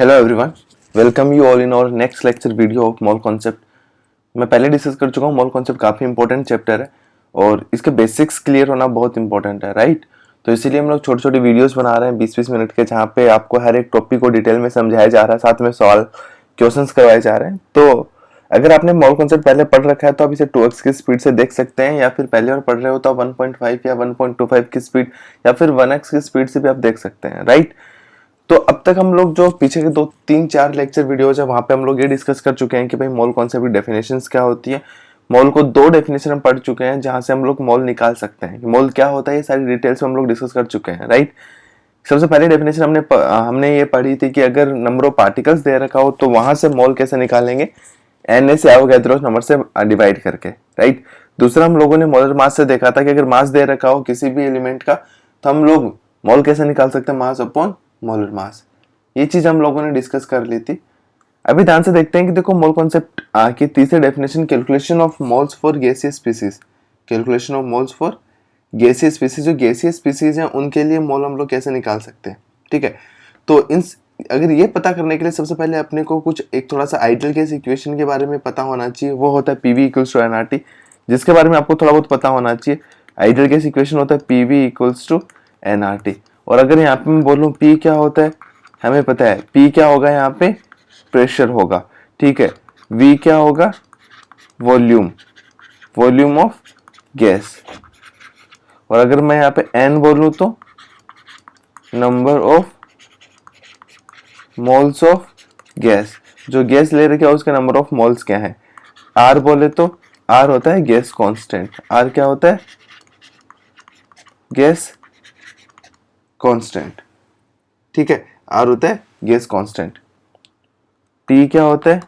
Hello everyone, welcome you all in our next lecture video of mole concept. मैं पहले discuss कर चुका हूँ। मोल कॉन्सेप्ट काफ़ी इंपॉर्टेंट चैप्टर है और इसके बेसिक्स क्लियर होना बहुत इंपॉर्टेंट है, राइट। तो इसीलिए हम लोग छोटे छोटे वीडियोस बना रहे हैं 20-20 मिनट के, जहाँ पे आपको हर एक टॉपिक को डिटेल में समझाया जा रहा है, साथ में सवाल क्वेश्चंस करवाए जा रहे हैं। तो अगर आपने मोल कॉन्सेप्ट पहले पढ़ रखा है तो आप इसे 2x की स्पीड से देख सकते हैं, या फिर पहले और पढ़ रहे हो तो 1.5 या 1.25 की स्पीड या फिर 1x की स्पीड से भी आप देख सकते हैं, राइट। तो अब तक हम लोग जो पीछे के 2-3-4 लेक्चर वीडियोज है वहां पे हम लोग ये डिस्कस कर चुके हैं कि भाई मोल कॉन्सेप्ट की डेफिनेशंस क्या होती है। मोल को 2 डेफिनेशन हम पढ़ चुके हैं जहां से हम लोग मोल निकाल सकते हैं। मोल क्या होता है ये सारी डिटेल्स में हम लोग डिस्कस कर चुके हैं, राइट। सबसे पहले डेफिनेशन हमने ये पढ़ी थी कि अगर नंबर ऑफ पार्टिकल्स दे रखा हो तो वहां से मोल कैसे निकालेंगे, Na से एवोगैड्रो नंबर से डिवाइड करके, राइट। दूसरा हम लोगों ने मोलर मास से देखा था कि अगर मास दे रखा हो किसी भी एलिमेंट का तो हम लोग मोल कैसे निकाल सकते हैं, मास अपॉन मोलर मास। ये चीज हम लोगों ने डिस्कस कर ली थी। अभी ध्यान से देखते हैं कि देखो मोल कॉन्सेप्ट की तीसरी definition, calculation of moles for gaseous species. Calculation of moles for gaseous species, जो गैसियस स्पीसीज हैं उनके लिए मोल हम लोग कैसे निकाल सकते हैं, ठीक है। तो इन अगर ये पता करने के लिए सबसे पहले अपने को कुछ एक थोड़ा सा आइडियल गैस इक्वेशन के बारे में पता होना चाहिए। वो होता है पीवी इक्वल्स टू एनआरटी, जिसके बारे में आपको थोड़ा बहुत पता होना चाहिए। आइडियल गैस इक्वेशन होता है पीवी इक्वल्स टू एनआरटी। और अगर यहाँ पे मैं बोलूँ पी क्या होता है, हमें पता है पी क्या होगा, यहाँ पे प्रेशर होगा, ठीक है। वी क्या होगा, वॉल्यूम, वॉल्यूम ऑफ गैस। और अगर मैं यहाँ पे एन बोलूं तो number of moles of gas, जो गैस ले रखे है उसका नंबर ऑफ मोल्स क्या है। आर बोले तो आर होता है गैस कांस्टेंट। आर क्या होता है, गैस कांस्टेंट, ठीक है। आर होता है गैस कांस्टेंट। टी क्या होता है,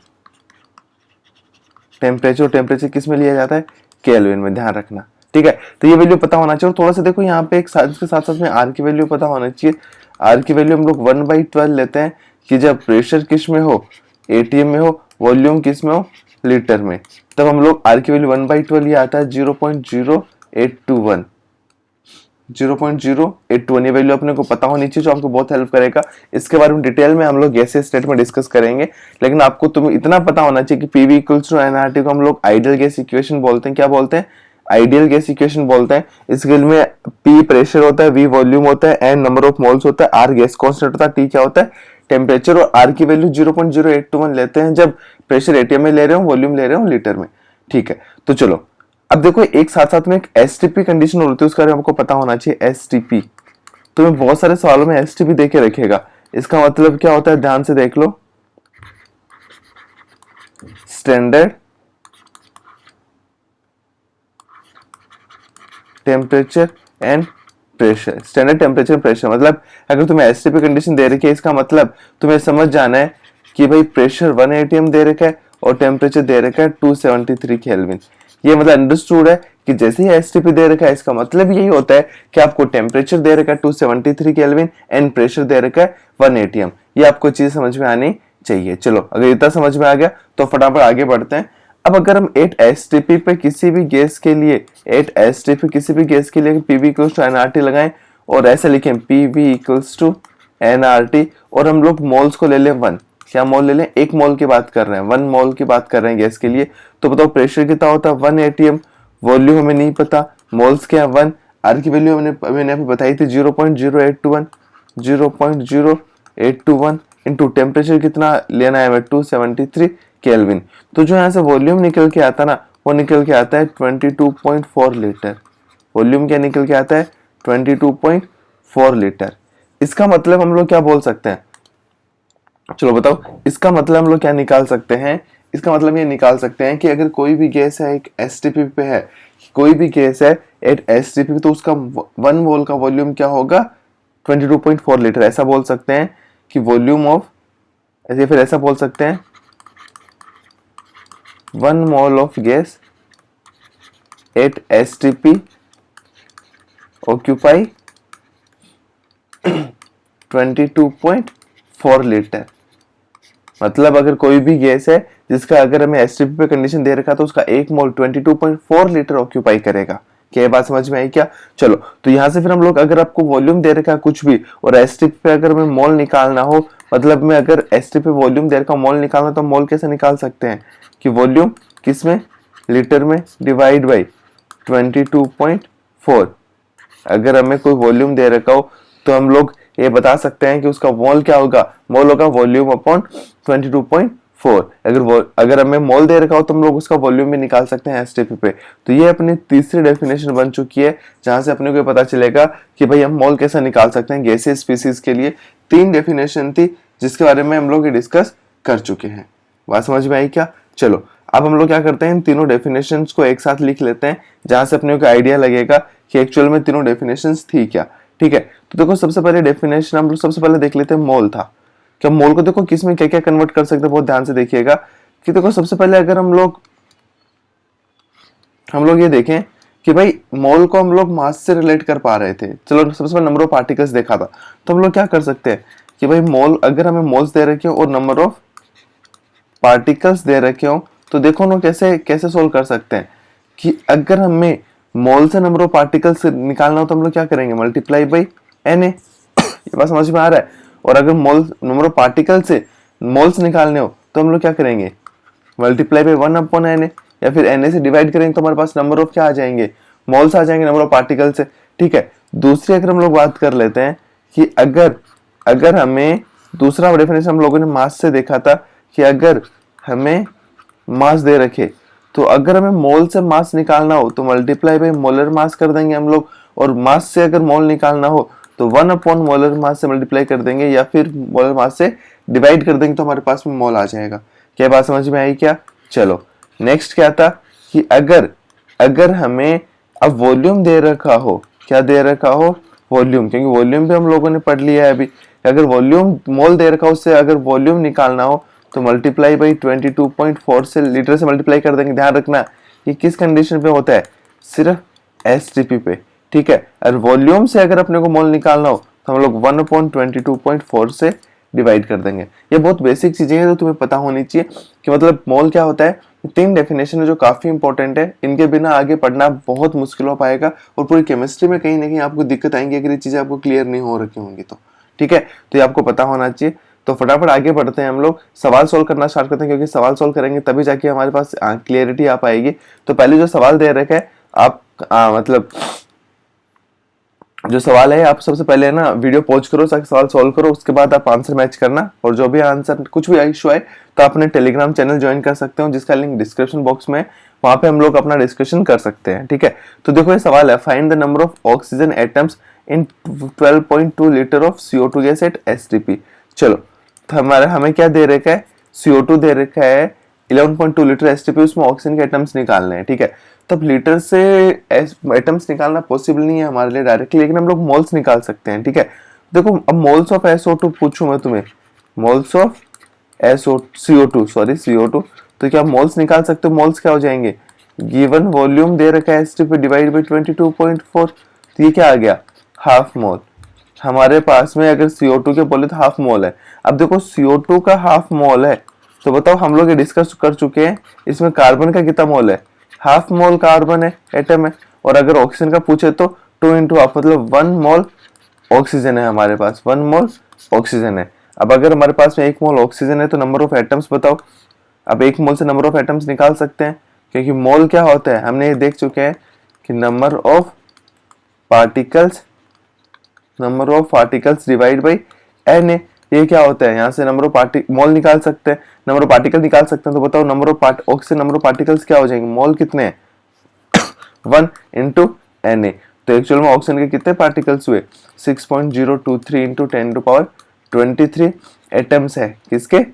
टेम्परेचर। टेम्परेचर किस में लिया जाता है, केल्विन में, ध्यान रखना, ठीक है। तो ये वैल्यू पता होना चाहिए। और थोड़ा सा देखो यहाँ पे एक साथ के साथ साथ में आर की वैल्यू पता होना चाहिए। आर की वैल्यू हम लोग 1/12 लेते हैं कि जब प्रेशर किस में हो, एटीएम में हो, वॉल्यूम किस में हो, लीटर में, तब हम लोग आर की वैल्यू 1/12 ये आता है 0.0821। 0.0821 ये वैल्यू अपने को पता होनी चाहिए, जो आपको बहुत हेल्प करेगा। इसके बारे में डिटेल में हम लोग गैसेस स्टेट में डिस्कस करेंगे, लेकिन आपको तुम्हें इतना पता होना चाहिए कि पीवी इक्वल्स टू एनआरटी को हम लोग आइडियल गैस इक्वेशन बोलते हैं। क्या बोलते हैं, आइडियल गैस इक्वेशन बोलते हैं। इसके में पी प्रेशर होता है, वी वॉल्यूम होता है, एन नंबर ऑफ मोल्स होता है, आर गैस कांस्टेंट होता है, टी क्या होता है, टेम्परेचर। और आर की वैल्यू 0.0821 लेते हैं जब प्रेशर एटीएम में ले रहे हो, वॉल्यूम ले रहे हो लीटर में, ठीक है। तो चलो अब देखो एक साथ साथ में एक एसटीपी कंडीशन होती है, उसका हमको पता होना चाहिए। एसटीपी तो मैं बहुत सारे सवालों में एसटीपी देके रखेगा। इसका मतलब क्या होता है, ध्यान से देख लो। Standard temperature and pressure. Standard temperature pressure मतलब अगर तुम्हें एसटीपी कंडीशन दे रखी है, इसका मतलब तुम्हें समझ जाना है कि भाई प्रेशर 1 एटीएम दे रखा है और टेम्परेचर दे रखा है 273 केल्विन। ये मतलब अंडरस्टूड है कि जैसे ही एसटीपी दे रखा है इसका मतलब यही होता है कि आपको टेम्परेचर दे रखा है 273 केल्विन एंड प्रेशर दे रखा है 1 एटीएम। ये आपको चीज समझ में आनी चाहिए। चलो अगर इतना समझ में आ गया तो फटाफट आगे बढ़ते हैं। अब अगर हम 8 एसटीपी पे किसी भी गैस के लिए 8 एसटीपी किसी भी गैस के लिए पीवी इक्वल्स टू एनआरटी लगाएं और ऐसे लिखें पीवी इक्वल्स टू एनआरटी, और हम लोग मोल्स को ले लें 1। क्या मोल ले लें, 1 मोल की बात कर रहे हैं, 1 मोल की बात कर रहे हैं गैस के लिए। तो बताओ प्रेशर कितना होता है 1 एटीएम, वॉल्यूम हमें नहीं पता, मोल्स क्या है 1, आर की वैल्यू मैंने अभी बताई थी 0.0821। 0.0821 इंटू टेम्परेचर कितना लेना है हमें 273 केल्विन। तो जो यहाँ से वॉल्यूम निकल के आता ना, वो निकल के आता है 22.4 लीटर। वॉल्यूम क्या निकल के आता है 22.4 लीटर। इसका मतलब हम लोग क्या बोल सकते हैं, चलो बताओ। इसका मतलब हम लोग क्या निकाल सकते हैं, इसका मतलब ये निकाल सकते हैं कि अगर कोई भी गैस है एक एसटीपी पे है, कोई भी गैस है एट एसटीपी, तो उसका 1 मोल का वॉल्यूम क्या होगा 22.4 लीटर। ऐसा बोल सकते हैं कि वॉल्यूम ऑफ, ऐसे फिर ऐसा बोल सकते हैं 1 mole of gas at STP occupy 22.4 litre. मतलब अगर कोई भी गैस है जिसका अगर हमें एसटीपी पे कंडीशन दे रखा तो उसका 1 मोल 22.4 लीटर ऑक्यूपाई करेगा। क्या बात समझ में आई क्या। चलो तो यहां से फिर हम लोग अगर आपको वॉल्यूम दे रखा है कुछ भी और एसटीपी पे अगर हमें मोल निकालना हो, मतलब मैं अगर एसटी पे वॉल्यूम दे रखा हूँ, मोल निकालना, तो मोल कैसे निकाल सकते हैं कि वॉल्यूम किसमें, लीटर में, डिवाइड बाई 22.4। अगर हमें कोई वॉल्यूम दे रखा हो तो हम लोग ये बता सकते हैं कि उसका मोल क्या होगा, मोल होगा वॉल्यूम अपॉन 22.4। अगर हमें मोल दे रखा हो तो हम लोग उसका वॉल्यूम भी निकाल सकते हैं एसटीपी पे। तो ये अपनी तीसरी डेफिनेशन बन चुकी है, जहां से अपने को पता चलेगा कि भाई हम मोल कैसे निकाल सकते हैं गैसीय स्पीसीज के लिए। 3 डेफिनेशन थी जिसके बारे में हम लोग डिस्कस कर चुके हैं। बात समझ में आई क्या? चलो अब हम लोग क्या करते हैं, इन तीनों डेफिनेशंस को एक साथ लिख लेते हैं, जहां से अपने को आइडिया लगेगा कि एक्चुअल में तीनों डेफिनेशंस थी क्या। ठीक है, तो देखो सबसे पहले डेफिनेशन हम लोग सबसे पहले देख लेते हैं, मोल था। क्या मोल को देखो किस में क्या क्या कन्वर्ट कर सकते हैं, बहुत ध्यान से देखिएगा कि देखो सबसे पहले अगर हम लोग ये देखें कि भाई मोल को हम लोग मास से रिलेट कर पा रहे थे। चलो सबसे पहले नंबर ऑफ पार्टिकल्स देखा था, तो हम लोग क्या कर सकते हैं कि भाई मोल, अगर हमें मोल्स दे रखे हो और नंबर ऑफ पार्टिकल्स दे रखे हो, तो देखो ना कैसे कैसे सोल्व कर सकते हैं कि अगर हमें मोल से नंबर ऑफ पार्टिकल्स निकालना हो तो हम लोग क्या करेंगे, मल्टीप्लाई बाई Na। ये बात समझ में आ रहा है? और अगर मोल नंबर ऑफ पार्टिकल से मोल्स निकालने हो तो हम लोग क्या करेंगे, मल्टीप्लाई बाई 1 अपॉन Na, या फिर Na से डिवाइड करेंगे तो हमारे पास नंबर ऑफ क्या आ जाएंगे, मोल्स आ जाएंगे नंबर ऑफ पार्टिकल से। ठीक है, दूसरी अगर हम लोग बात कर लेते हैं कि अगर अगर हमें दूसरा डेफिनेशन हम लोगों ने मास से देखा था कि अगर हमें मास दे रखे तो अगर हमें मोल से मास निकालना हो तो मल्टीप्लाई बाई मोलर मास कर देंगे हम लोग, और मास से अगर मोल निकालना हो तो 1 अपॉन मोलर मास से मल्टीप्लाई कर देंगे, या फिर मोलर मास से डिवाइड कर देंगे तो हमारे पास में मोल आ जाएगा। क्या बात समझ में आई क्या? चलो नेक्स्ट क्या था कि अगर अगर हमें अब वॉल्यूम दे रखा हो, क्या दे रखा हो, वॉल्यूम, क्योंकि वॉल्यूम भी हम लोगों ने पढ़ लिया है अभी। अगर वॉल्यूम मोल दे रखा हो, उससे अगर वॉल्यूम निकालना हो तो मल्टीप्लाई बाई 22.4 से लीटर से मल्टीप्लाई कर देंगे। ध्यान रखना कि किस कंडीशन पे होता है, सिर्फ एसटीपी पे। ठीक है, और वॉल्यूम से अगर अपने को मोल निकालना हो तो हम लोग 1/22.4 से डिवाइड कर देंगे। ये बहुत बेसिक चीजें हैं जो तुम्हें पता होनी चाहिए कि मतलब मोल क्या होता है। 3 डेफिनेशन है जो काफी इंपॉर्टेंट है, इनके बिना आगे पढ़ना बहुत मुश्किल हो पाएगा और पूरी केमिस्ट्री में कहीं ना कहीं आपको दिक्कत आएंगी अगर ये चीजें आपको क्लियर नहीं हो रखी होंगी तो। ठीक है, तो ये आपको पता होना चाहिए। तो फटाफट आगे बढ़ते हैं, हम लोग सवाल सोल्व करना स्टार्ट करते हैं, क्योंकि सवाल सोल्व करेंगे तभी जाके हमारे पास क्लियरिटी आ पाएगी। तो पहले जो सवाल दे रखा है आप मतलब जो सवाल है, आप सबसे पहले ना वीडियो पॉज करो, सवाल सॉल्व करो, उसके बाद आप आंसर मैच करना, और जो भी आंसर कुछ भी इशू आए तो आप अपने टेलीग्राम चैनल ज्वाइन कर सकते हो, जिसका लिंक डिस्क्रिप्शन बॉक्स में, वहां पे हम लोग अपना डिस्कशन कर सकते हैं। ठीक है, तो देखो ये सवाल है, find the number of oxygen atoms in 12.2 litre of CO2 gas at STP। चलो तो हमें क्या दे रखा है, CO2 दे रखा है 11.2 लीटर STP, उसमें ऑक्सीजन के एटम्स निकालने हैं। ठीक है, तब लीटर से एटम्स निकालना पॉसिबल नहीं है हमारे लिए डायरेक्टली, लेकिन हम लोग मोल्स निकाल सकते हैं। ठीक है, देखो अब मोल्स ऑफ SO2 पूछूं मैं तुम्हें, moles of CO2 sorry CO2, तो क्या मोल्स निकाल सकते हो? मोल्स क्या हो जाएंगे, गिवन वॉल्यूम दे रखा है STP डिवाइड बाई 22.4, तो ये क्या आ गया, हाफ मोल। हमारे पास में अगर CO2 के बोले तो हाफ मोल है। अब देखो CO2 का हाफ मोल है, तो बताओ हम लोग ये डिस्कस कर चुके हैं, इसमें कार्बन का कितना मोल है, हाफ मोल कार्बन है, एटम है। और अगर ऑक्सीजन का पूछे तो 2 इंटू हाफ, मतलब 1 मोल ऑक्सीजन है हमारे पास, 1 मोल ऑक्सीजन है। अब अगर हमारे पास में 1 मोल ऑक्सीजन है तो नंबर ऑफ एटम्स बताओ। अब 1 मोल से नंबर ऑफ एटम्स निकाल सकते हैं, क्योंकि मोल क्या होता है हमने ये देख चुके हैं कि number of particles divide by Na। ये क्या होता है, यहाँ से नंबर ऑफ मोल निकाल सकते हैं, नंबर ऑफ पार्टिकल निकाल सकते हैं। तो बताओ number of oxygen number of particles क्या हो जाएंगे, मोल कितने हैं 1 इंटू Na। तो एक्चुअल में ऑक्सीजन के कितने पार्टिकल्स हुए, 6.023 इंटू 10⁻23 एटम्स है किसके,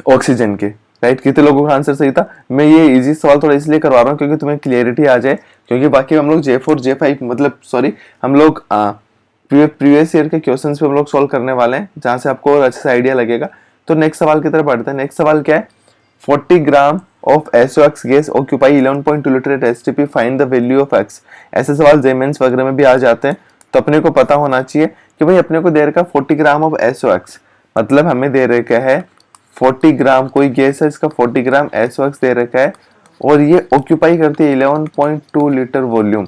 ऑक्सीजन के। राइट, कितने लोगों का आंसर सही था? मैं ये इजी सवाल थोड़ा इसलिए करवा रहा हूँ क्योंकि तुम्हें क्लियरिटी आ जाए, क्योंकि बाकी हम लोग J4 J5 मतलब सॉरी हम लोग प्रीवियस ईयर के क्वेश्चंस पे हम लोग सॉल्व करने वाले हैं, जहां से आपको अच्छे से आइडिया लगेगा। तो नेक्स्ट सवाल की तरफ बढ़ते हैं। नेक्स्ट सवाल क्या है, 40 gram of SOx gas occupy 11.2 litre at STP, find the value of x। ऐसे सवाल जेमेंस वगैरह में भी आ जाते हैं, तो अपने को पता होना चाहिए कि भाई अपने को दे रखा 40 ग्राम ऑफ SOx, मतलब हमें दे रखा है 40 ग्राम, कोई गैस है इसका 40 ग्राम SOx दे रखा है, और ये ऑक्यूपाई करती है 11.2 लीटर वॉल्यूम।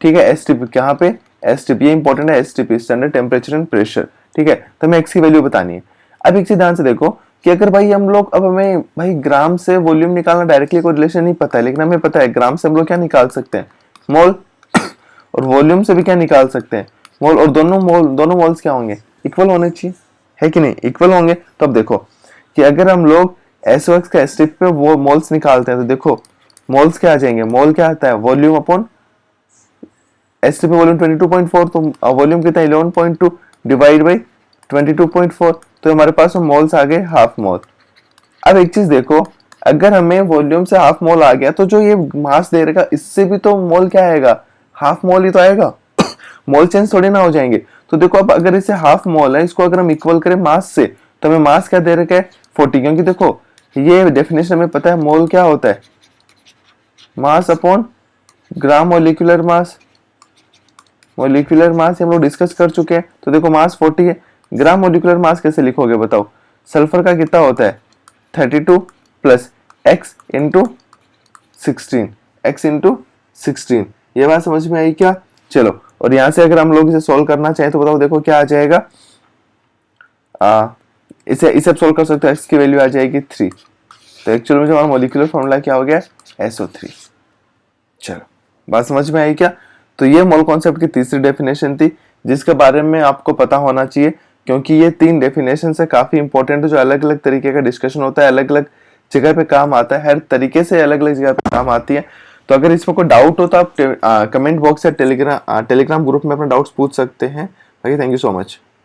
ठीक है, STP कहाँ पे, STP ये इंपॉर्टेंट है, STP standard temperature and pressure. ठीक है, तो हमें x की वैल्यू बतानी है। अब एक चीज ध्यान से देखो कि अगर भाई हम लोग, अब हमें भाई ग्राम से वॉल्यूम निकालना डायरेक्टली कोई रिलेशन नहीं पता है, लेकिन हमें पता है ग्राम से हम लोग क्या निकाल सकते हैं, मोल, और वॉल्यूम से भी क्या निकाल सकते हैं, मोल, और दोनों मोल्स क्या होंगे, इक्वल होने चाहिए, है कि नहीं, इक्वल होंगे। तो अब देखो कि अगर हम लोग SOX का स्ट्रिप पे वो मोल्स निकालते हैं तो देखो मोल्स क्या आ जाएंगे, मोल क्या आता है, वॉल्यूम अपॉन एसटी पे वॉल्यूम 22.4, तो वॉल्यूम कितना 11.2 डिवाइड बाई 22.4, तो हमारे पास मोल्स आ गए हाफ मोल। अब एक चीज देखो, अगर हमें वॉल्यूम से हाफ मोल आ गया तो जो ये मास दे रहेगा इससे भी तो मोल क्या आएगा, हाफ मोल ही तो आएगा। मोल चेंज थोड़ी ना हो जाएंगे। तो देखो अब अगर इसे हाफ मोल है, इसको अगर हम इक्वल करें मास से, तो हमें मास क्या दे रखा है 40, क्योंकि देखो ये डेफिनेशन में पता है मोल क्या होता है, mass upon gram molecular mass. Molecular mass हम लोग डिस्कस कर चुके हैं, तो देखो मास 40 है, ग्राम मोलिकुलर मास कैसे लिखोगे बताओ, सल्फर का कितना होता है 32 plus x into 16, x into 16, ये बात समझ में आई क्या। चलो, और यहां से अगर हम लोग इसे सोल्व करना चाहें तो बताओ देखो क्या आ जाएगा, इसे सोल्व कर सकते हो, x की वैल्यू आ जाएगी 3, तो एक्चुअल में जो हमारा मोलिकुलर फॉर्मूला क्या हो गया SO3। चलो, बात समझ में आई क्या। तो ये मोल कॉन्सेप्ट की तीसरी डेफिनेशन थी जिसके बारे में आपको पता होना चाहिए, क्योंकि ये 3 डेफिनेशन से काफी इंपॉर्टेंट है, जो अलग अलग तरीके का डिस्कशन होता है, अलग अलग जगह पे काम आता है, हर तरीके से अलग अलग जगह पे काम आती है। तो अगर इसमें कोई डाउट हो तो आप कमेंट बॉक्स या टेलीग्राम ग्रुप में अपना डाउट्स पूछ सकते हैं। Thank you so much.